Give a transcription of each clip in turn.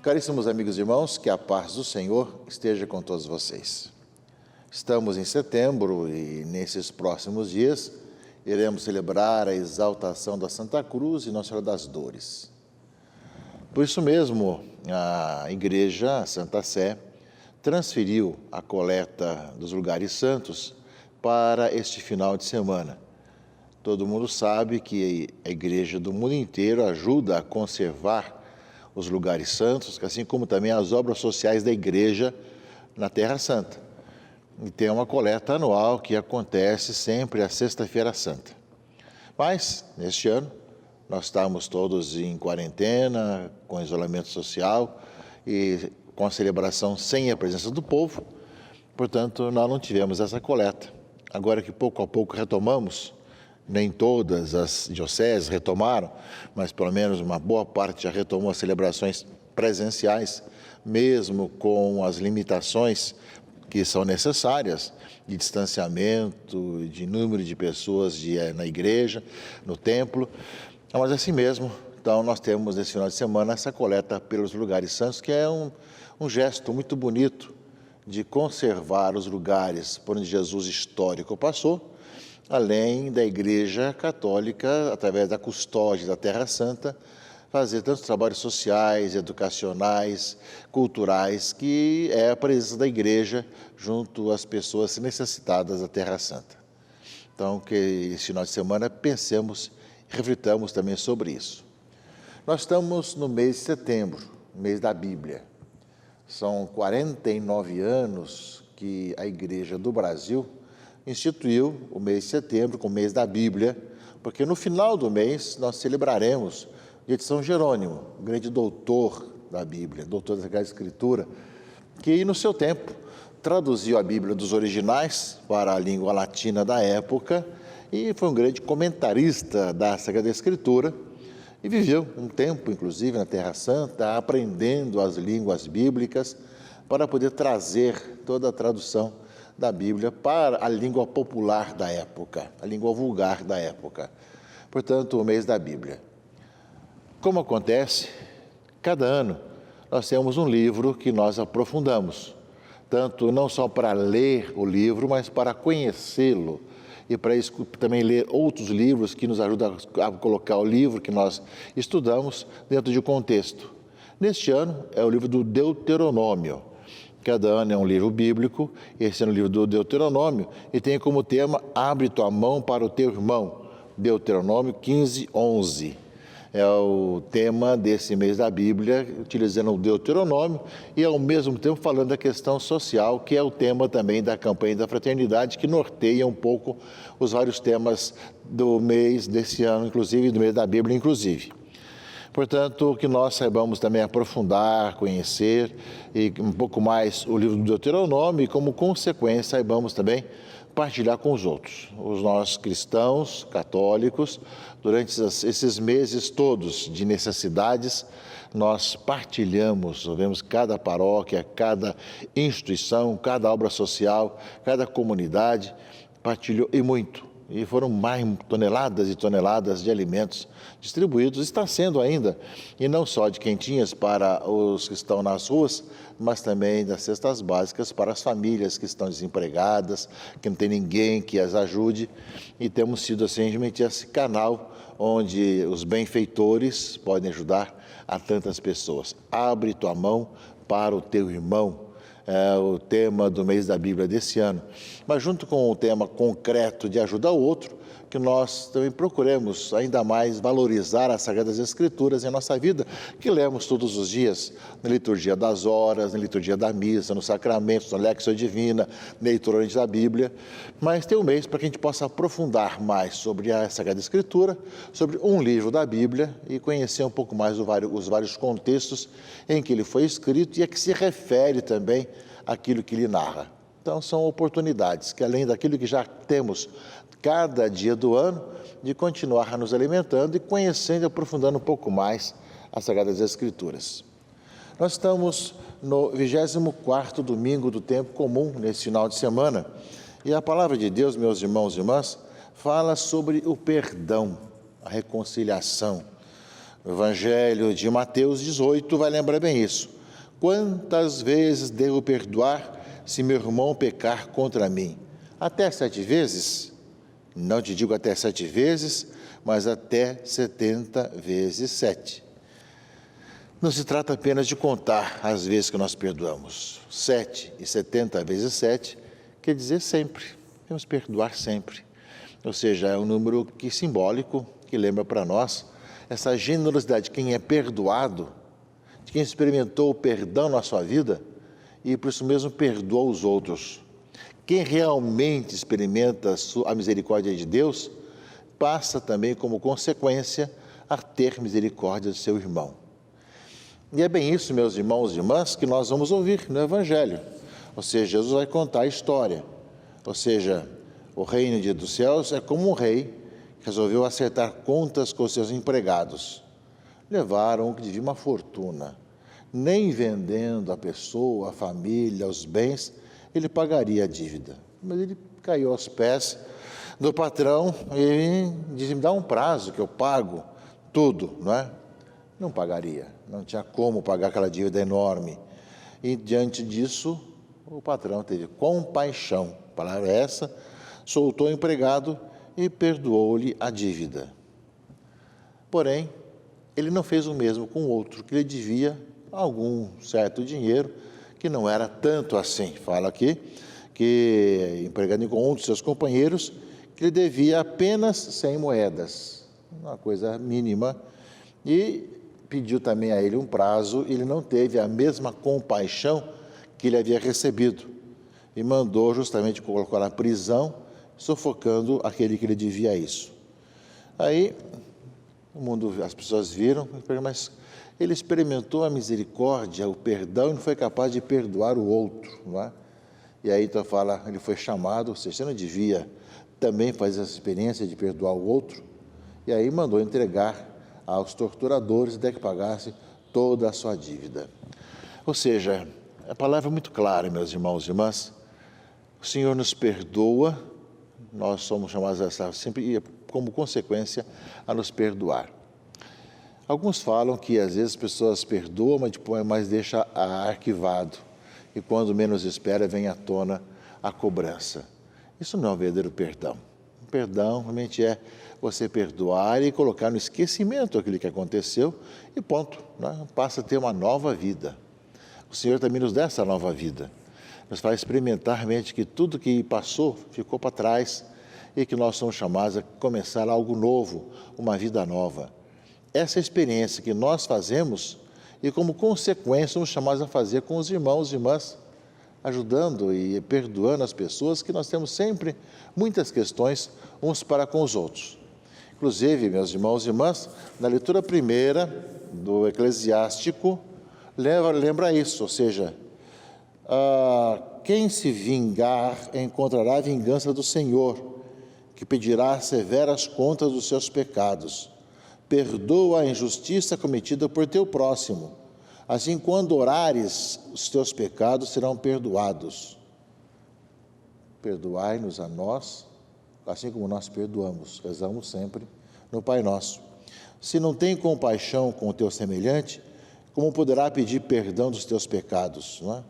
Caríssimos amigos e irmãos, que a paz do Senhor esteja com todos vocês. Estamos em setembro e nesses próximos dias iremos celebrar a exaltação da Santa Cruz e Nossa Senhora das Dores. Por isso mesmo, a Igreja, a Santa Sé, transferiu a coleta dos lugares santos para este final de semana. Todo mundo sabe que a Igreja do mundo inteiro ajuda a conservar os lugares santos, assim como também as obras sociais da Igreja na Terra Santa. E tem uma coleta anual que acontece sempre à Sexta-feira Santa. Mas, neste ano, nós estamos todos em quarentena, com isolamento social e com a celebração sem a presença do povo, portanto, nós não tivemos essa coleta. Agora que pouco a pouco retomamos, nem todas as dioceses retomaram, mas pelo menos uma boa parte já retomou as celebrações presenciais, mesmo com as limitações que são necessárias de distanciamento, de número de pessoas na igreja, no templo. Mas assim mesmo, então nós temos nesse final de semana essa coleta pelos lugares santos, que é um gesto muito bonito de conservar os lugares por onde Jesus histórico passou, além da Igreja Católica, através da custódia da Terra Santa, fazer tantos trabalhos sociais, educacionais, culturais, que é a presença da Igreja junto às pessoas necessitadas da Terra Santa. Então, que esse final de semana pensemos e reflitamos também sobre isso. Nós estamos no mês de setembro, mês da Bíblia. São 49 anos que a Igreja do Brasil instituiu o mês de setembro como mês da Bíblia, porque no final do mês nós celebraremos o dia de São Jerônimo, o grande doutor da Bíblia, doutor da Sagrada Escritura, que no seu tempo traduziu a Bíblia dos originais para a língua latina da época e foi um grande comentarista da Sagrada Escritura e viveu um tempo, inclusive, na Terra Santa, aprendendo as línguas bíblicas para poder trazer toda a tradução da Bíblia para a língua popular da época, a língua vulgar da época. Portanto, o mês da Bíblia. Como acontece, cada ano nós temos um livro que nós aprofundamos, tanto não só para ler o livro, mas para conhecê-lo e para também ler outros livros que nos ajudam a colocar o livro que nós estudamos dentro de um contexto. Neste ano é o livro do Deuteronômio. Cada ano é um livro bíblico, esse é o livro do Deuteronômio, e tem como tema Abre tua mão para o teu irmão, Deuteronômio 15, 11. É o tema desse mês da Bíblia, utilizando o Deuteronômio e ao mesmo tempo falando da questão social, que é o tema também da campanha da fraternidade, que norteia um pouco os vários temas do mês desse ano, inclusive, do mês da Bíblia, inclusive. Portanto, que nós saibamos também aprofundar, conhecer e um pouco mais o livro do Deuteronômio e, como consequência, saibamos também partilhar com os outros. Os nossos cristãos, católicos, durante esses meses todos de necessidades, nós partilhamos, vemos cada paróquia, cada instituição, cada obra social, cada comunidade partilhou e muito. E foram mais toneladas e toneladas de alimentos distribuídos, está sendo ainda, e não só de quentinhas para os que estão nas ruas, mas também das cestas básicas para as famílias que estão desempregadas, que não tem ninguém que as ajude, e temos sido assim, realmente esse canal onde os benfeitores podem ajudar a tantas pessoas. Abre tua mão para o teu irmão. É o tema do mês da Bíblia desse ano. Mas junto com o tema concreto de ajudar o outro, que nós também procuremos ainda mais valorizar as Sagradas Escrituras em nossa vida, que lemos todos os dias, na liturgia das horas, na liturgia da missa, nos sacramentos, na Lectio Divina, na leitura da Bíblia. Mas tem um mês para que a gente possa aprofundar mais sobre a Sagrada Escritura, sobre um livro da Bíblia e conhecer um pouco mais os vários contextos em que ele foi escrito e a que se refere também àquilo que ele narra. Então, são oportunidades que, além daquilo que já temos cada dia do ano, de continuar nos alimentando e conhecendo e aprofundando um pouco mais as Sagradas Escrituras. Nós estamos no 24º domingo do tempo comum, nesse final de semana, e a palavra de Deus, meus irmãos e irmãs, fala sobre o perdão, a reconciliação. O Evangelho de Mateus 18 vai lembrar bem isso. Quantas vezes devo perdoar se meu irmão pecar contra mim? Até 7 vezes? Não te digo até 7 vezes, mas até 70 vezes 7. Não se trata apenas de contar as vezes que nós perdoamos. 7 e 70 vezes 7 quer dizer sempre. Devemos perdoar sempre. Ou seja, é um número simbólico que lembra para nós essa generosidade. Quem é perdoado, de quem experimentou o perdão na sua vida e por isso mesmo perdoa os outros. Quem realmente experimenta a misericórdia de Deus, passa também como consequência a ter misericórdia do seu irmão. E é bem isso, meus irmãos e irmãs, que nós vamos ouvir no Evangelho. Ou seja, Jesus vai contar a história. Ou seja, o reino dos céus é como um rei que resolveu acertar contas com seus empregados. Levaram o que devia uma fortuna. Nem vendendo a pessoa, a família, os bens, ele pagaria a dívida. Mas ele caiu aos pés do patrão e disse: me dá um prazo que eu pago tudo, não é? Não pagaria, não tinha como pagar aquela dívida enorme. E diante disso, o patrão teve compaixão, a palavra é essa, soltou o empregado e perdoou-lhe a dívida. Porém, ele não fez o mesmo com o outro, que lhe devia algum certo dinheiro, que não era tanto assim. Fala aqui que, empregando com um dos seus companheiros, que lhe devia apenas 100 moedas, uma coisa mínima, e pediu também a ele um prazo. Ele não teve a mesma compaixão que ele havia recebido e mandou justamente colocar na prisão, sufocando aquele que lhe devia isso. Aí, as pessoas viram, mas ele experimentou a misericórdia, o perdão, e não foi capaz de perdoar o outro, não é? E aí então fala, ele foi chamado, ou seja, você não devia também fazer essa experiência de perdoar o outro? E aí mandou entregar aos torturadores até que pagasse toda a sua dívida. Ou seja, a palavra é muito clara, meus irmãos e irmãs. O Senhor nos perdoa, nós somos chamados a sempre, como consequência, a nos perdoar. Alguns falam que às vezes as pessoas perdoam, mas deixa arquivado. E quando menos espera, vem à tona a cobrança. Isso não é um verdadeiro perdão. O perdão realmente é você perdoar e colocar no esquecimento aquilo que aconteceu e ponto, né? Passa a ter uma nova vida. O Senhor também nos dá essa nova vida. Nos faz experimentar realmente que tudo que passou ficou para trás e que nós somos chamados a começar algo novo, uma vida nova. Essa experiência que nós fazemos e, como consequência, somos chamados a fazer com os irmãos e irmãs, ajudando e perdoando as pessoas, que nós temos sempre muitas questões uns para com os outros. Inclusive, meus irmãos e irmãs, na leitura primeira do Eclesiástico, lembra isso, ou seja, quem se vingar encontrará a vingança do Senhor, que pedirá severas contas dos seus pecados. Perdoa a injustiça cometida por teu próximo. Assim, quando orares, os teus pecados serão perdoados. Perdoai-nos a nós, assim como nós perdoamos. Rezamos sempre no Pai Nosso. Se não tem compaixão com o teu semelhante, como poderá pedir perdão dos teus pecados? Não é?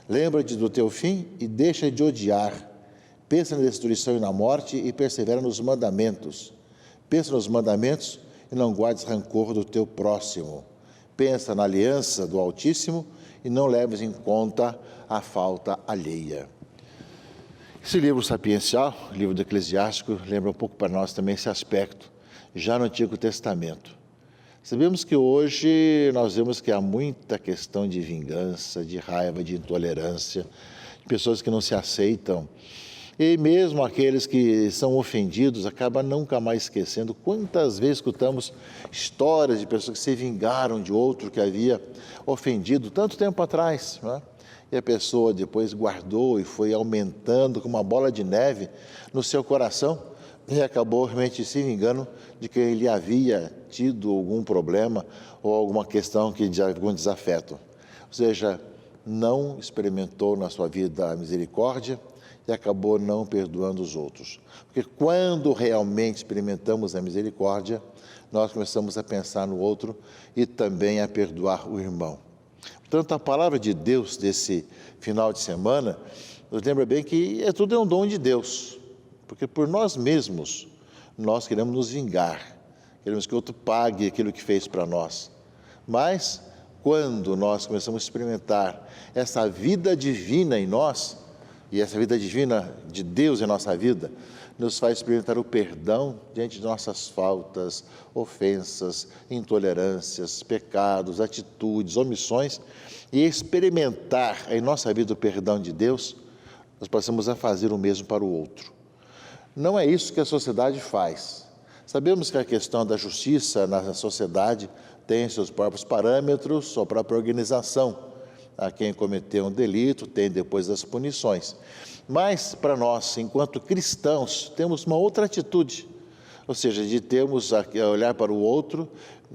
Lembra-te do teu fim e deixa de odiar. Pensa na destruição e na morte e persevera nos mandamentos. Pensa nos mandamentos e não guardes rancor do teu próximo. Pensa na aliança do Altíssimo e não leves em conta a falta alheia. Esse livro sapiencial, o livro do Eclesiástico, lembra um pouco para nós também esse aspecto, já no Antigo Testamento. Sabemos que hoje nós vemos que há muita questão de vingança, de raiva, de intolerância, de pessoas que não se aceitam. E mesmo aqueles que são ofendidos acabam nunca mais esquecendo. Quantas vezes escutamos histórias de pessoas que se vingaram de outro que havia ofendido tanto tempo atrás, não é? E a pessoa depois guardou e foi aumentando como uma bola de neve no seu coração e acabou realmente se vingando de que ele havia tido algum problema ou alguma questão, algum desafeto. Ou seja, não experimentou na sua vida a misericórdia e acabou não perdoando os outros. Porque quando realmente experimentamos a misericórdia, nós começamos a pensar no outro e também a perdoar o irmão. Portanto, a palavra de Deus desse final de semana nos lembra bem que tudo é um dom de Deus, porque por nós mesmos nós queremos nos vingar, queremos que outro pague aquilo que fez para nós. Mas quando nós começamos a experimentar essa vida divina em nós, e essa vida divina de Deus em nossa vida, nos faz experimentar o perdão diante de nossas faltas, ofensas, intolerâncias, pecados, atitudes, omissões, e experimentar em nossa vida o perdão de Deus, nós passamos a fazer o mesmo para o outro. Não é isso que a sociedade faz. Sabemos que a questão da justiça na sociedade tem seus próprios parâmetros, sua própria organização. A quem cometeu um delito tem depois as punições. Mas, para nós, enquanto cristãos, temos uma outra atitude, ou seja, de termos a olhar para o outro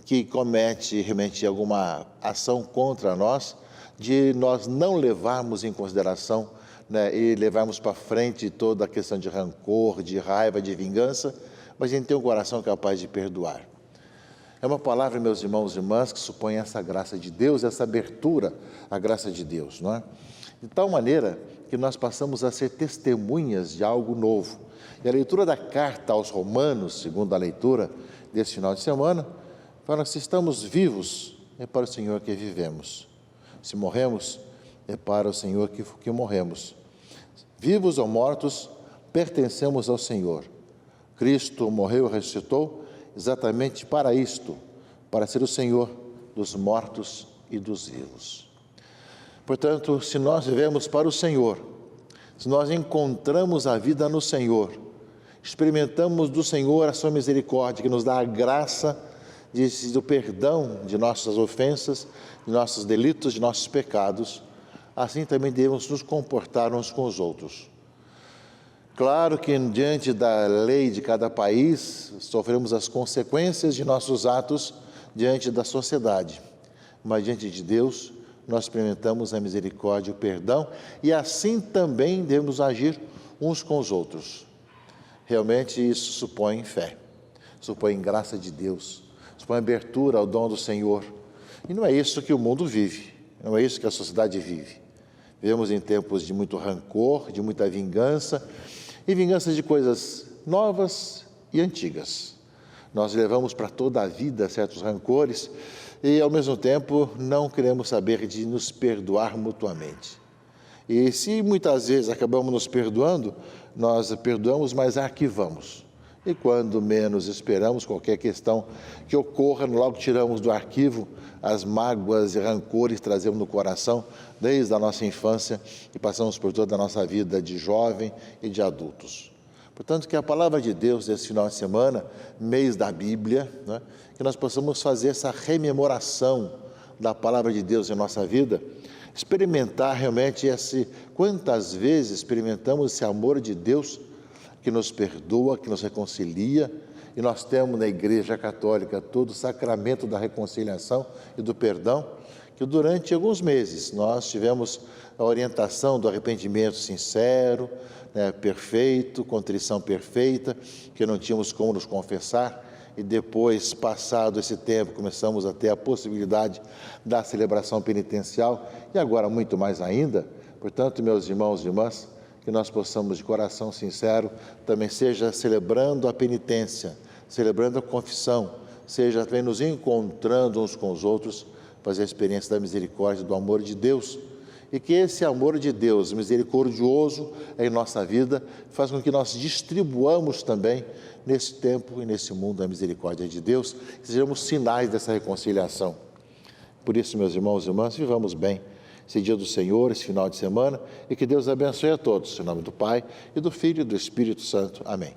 que comete realmente alguma ação contra nós, de nós não levarmos em consideração, e levarmos para frente toda a questão de rancor, de raiva, de vingança, mas a gente tem um coração capaz de perdoar. É uma palavra, meus irmãos e irmãs, que supõe essa graça de Deus, essa abertura à graça de Deus, não é? De tal maneira que nós passamos a ser testemunhas de algo novo. E a leitura da carta aos Romanos, segundo a leitura desse final de semana, fala que se estamos vivos, é para o Senhor que vivemos. Se morremos, é para o Senhor que morremos. Vivos ou mortos, pertencemos ao Senhor. Cristo morreu e ressuscitou exatamente para isto, para ser o Senhor dos mortos e dos vivos. Portanto, se nós vivemos para o Senhor, se nós encontramos a vida no Senhor, experimentamos do Senhor a sua misericórdia, que nos dá a graça do perdão de nossas ofensas, de nossos delitos, de nossos pecados, assim também devemos nos comportar uns com os outros. Claro que diante da lei de cada país, sofremos as consequências de nossos atos diante da sociedade, mas diante de Deus, nós experimentamos a misericórdia e o perdão, e assim também devemos agir uns com os outros. Realmente isso supõe fé, supõe graça de Deus, supõe abertura ao dom do Senhor. E não é isso que o mundo vive, não é isso que a sociedade vive. Vivemos em tempos de muito rancor, de muita vingança, e vingança de coisas novas e antigas. Nós levamos para toda a vida certos rancores e, ao mesmo tempo, não queremos saber de nos perdoar mutuamente. E se muitas vezes acabamos nos perdoando, nós perdoamos, mas arquivamos. E quando menos esperamos, qualquer questão que ocorra, logo tiramos do arquivo as mágoas e rancores que trazemos no coração desde a nossa infância e passamos por toda a nossa vida de jovem e de adultos. Portanto, que a palavra de Deus desse final de semana, mês da Bíblia, que nós possamos fazer essa rememoração da palavra de Deus em nossa vida, experimentar realmente quantas vezes experimentamos esse amor de Deus que nos perdoa, que nos reconcilia, e nós temos na Igreja Católica todo o sacramento da reconciliação e do perdão, que durante alguns meses nós tivemos a orientação do arrependimento sincero, perfeito, contrição perfeita, que não tínhamos como nos confessar, e depois, passado esse tempo, começamos a ter a possibilidade da celebração penitencial, e agora muito mais ainda. Portanto, meus irmãos e irmãs, que nós possamos, de coração sincero, também seja celebrando a penitência, celebrando a confissão, seja também nos encontrando uns com os outros, fazer a experiência da misericórdia, do amor de Deus, e que esse amor de Deus, misericordioso em nossa vida, faça com que nós distribuamos também, nesse tempo e nesse mundo, a misericórdia de Deus, que sejamos sinais dessa reconciliação. Por isso, meus irmãos e irmãs, vivamos bem esse dia do Senhor, esse final de semana, e que Deus abençoe a todos, em nome do Pai, e do Filho e do Espírito Santo. Amém.